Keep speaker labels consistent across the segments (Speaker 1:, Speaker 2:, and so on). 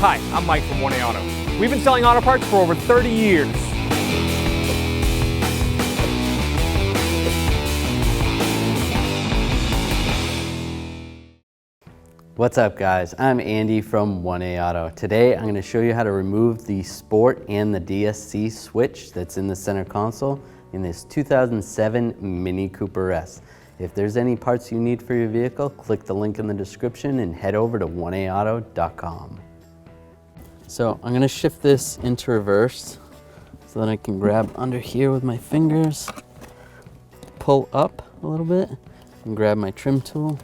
Speaker 1: Hi, I'm Mike from 1A Auto. We've been selling auto parts for over 30 years.
Speaker 2: What's up guys, I'm Andy from 1A Auto. Today I'm going to show you how to remove the Sport and the DSC switch that's in the center console in this 2007 Mini Cooper S. If there's any parts you need for your vehicle, click the link in the description and head over to 1aauto.com. So I'm going to shift this into reverse so that I can grab under here with my fingers, pull up a little bit, and grab my trim tool,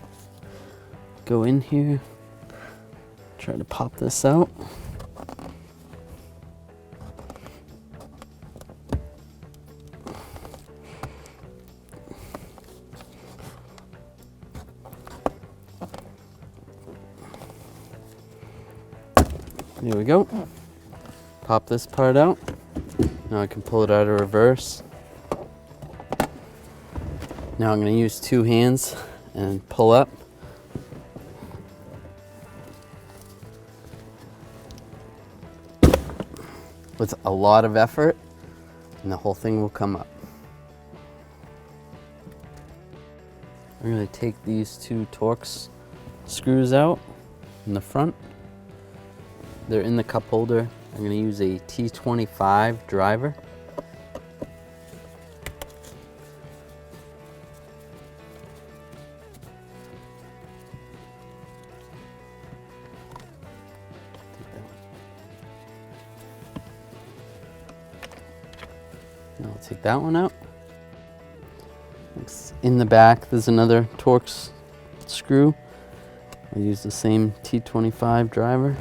Speaker 2: go in here, try to pop this out. There we go. Pop this part out. Now I can pull it out of reverse. Now I'm going to use two hands and pull up. With a lot of effort, and the whole thing will come up. I'm going to take these two Torx screws out in the front. They're in the cup holder. I'm going to use a T25 driver. Now I'll take that one out. In the back, there's another Torx screw. I'll use the same T25 driver.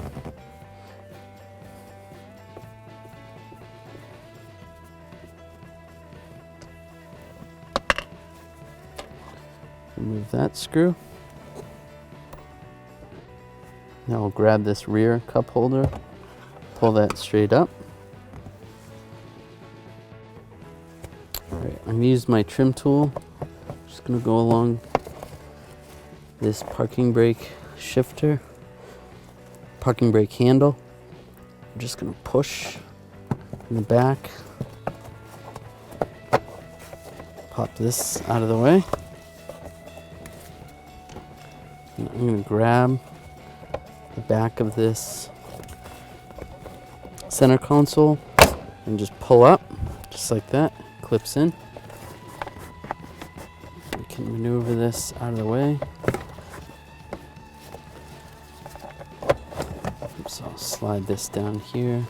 Speaker 2: Remove that screw. Now I'll grab this rear cup holder, pull that straight up. Alright, I'm going to use my trim tool. Just going to go along this parking brake shifter, parking brake handle. I'm just going to push in the back, pop this out of the way. And I'm going to grab the back of this center console and just pull up, just like that. Clips in. We can maneuver this out of the way. So I'll slide this down here.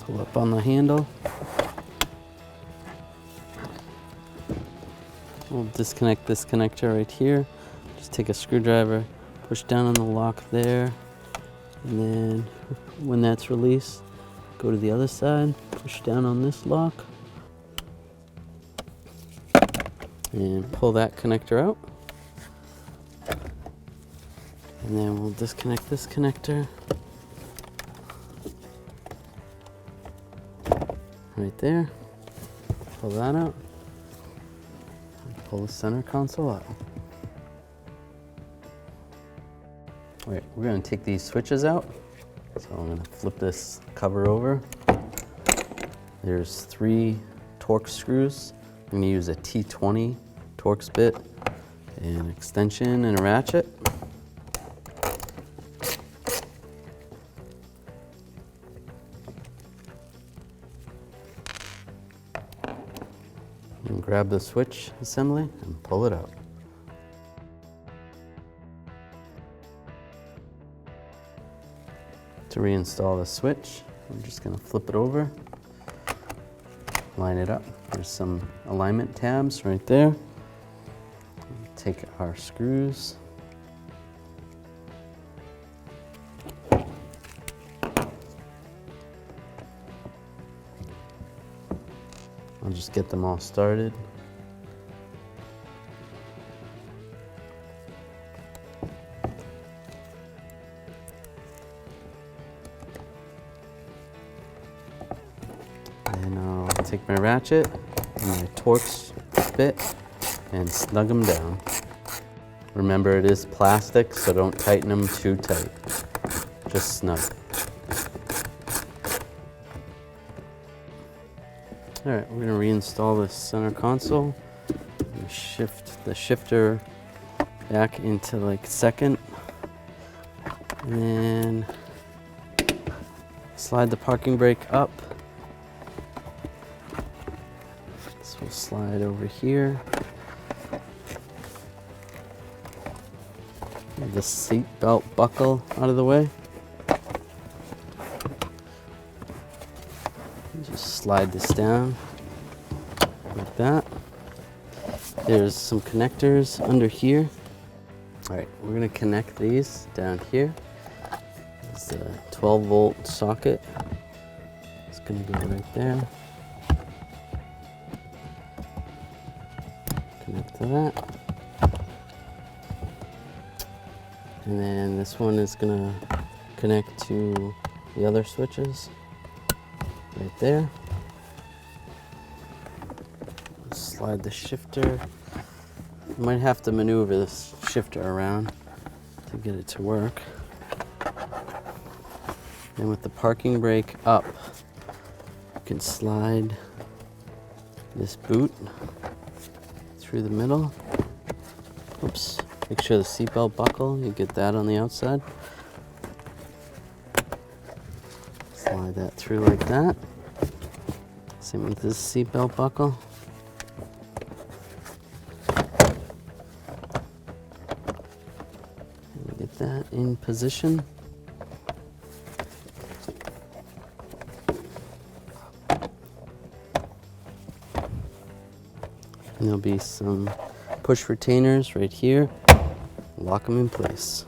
Speaker 2: Pull up on the handle. We'll disconnect this connector right here. Just take a screwdriver, push down on the lock there, and then when that's released, go to the other side, push down on this lock, and pull that connector out. And then we'll disconnect this connector right there, pull that out. Pull the center console out. All right, we're going to take these switches out. So I'm going to flip this cover over. There's 3 Torx screws. I'm going to use a T20 Torx bit, an extension, and a ratchet. And grab the switch assembly and pull it out. To reinstall the switch, I'm just going to flip it over, line it up. There's some alignment tabs right there. Take our screws. I'll just get them all started. And I'll take my ratchet and my Torx bit and snug them down. Remember, it is plastic, so don't tighten them too tight. Just snug. All right, we're gonna reinstall the center console. Shift the shifter back into like second, and then slide the parking brake up. This will slide over here. Get the seat belt buckle out of the way. Just slide this down like that. There's some connectors under here. All right, we're gonna connect these down here. It's a 12-volt socket. It's gonna go right there. Connect to that. And then this one is gonna connect to the other switches right there. Slide the shifter. You might have to maneuver this shifter around to get it to work. And with the parking brake up, you can slide this boot through the middle. Oops. Make sure the seatbelt buckle, you get that on the outside. Slide that through like that. Same with this seatbelt buckle. And get that in position. And there'll be some push retainers right here. Lock them in place.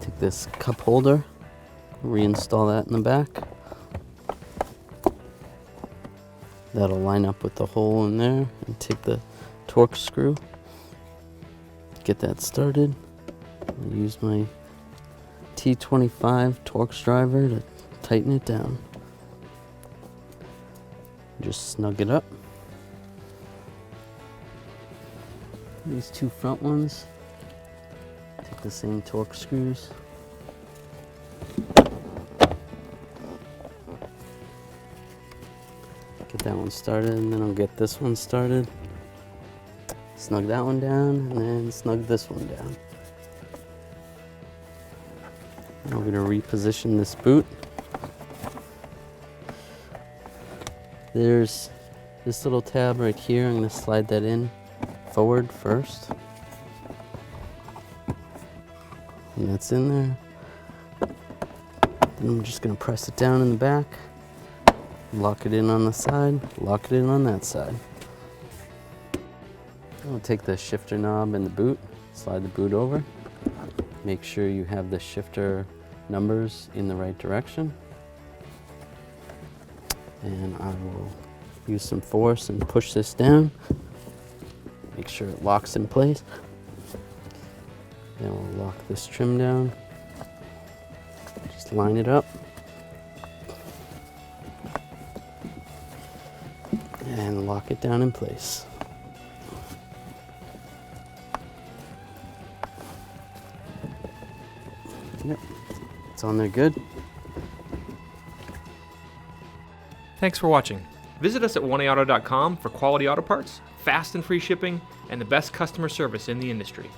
Speaker 2: Take this cup holder, reinstall that in the back. That'll line up with the hole in there, and take the torque screw. Get that started. I'll use my T25 Torx driver to tighten it down. Just snug it up. These two front ones, take the same torque screws. Get that one started, and then I'll get this one started. Snug that one down, and then snug this one down. Now we're going to reposition this boot. There's this little tab right here. I'm going to slide that in forward first. And that's in there. Then I'm just going to press it down in the back. Lock it in on the side. Lock it in on that side. I'll take the shifter knob and the boot. Slide the boot over. Make sure you have the shifter numbers in the right direction. And I will use some force and push this down. Make sure it locks in place. Then we'll lock this trim down. Just line it up. And lock it down in place. Yep, it's on there good.
Speaker 1: Thanks for watching. Visit us at oneauto.com for quality auto parts, fast and free shipping, and the best customer service in the industry.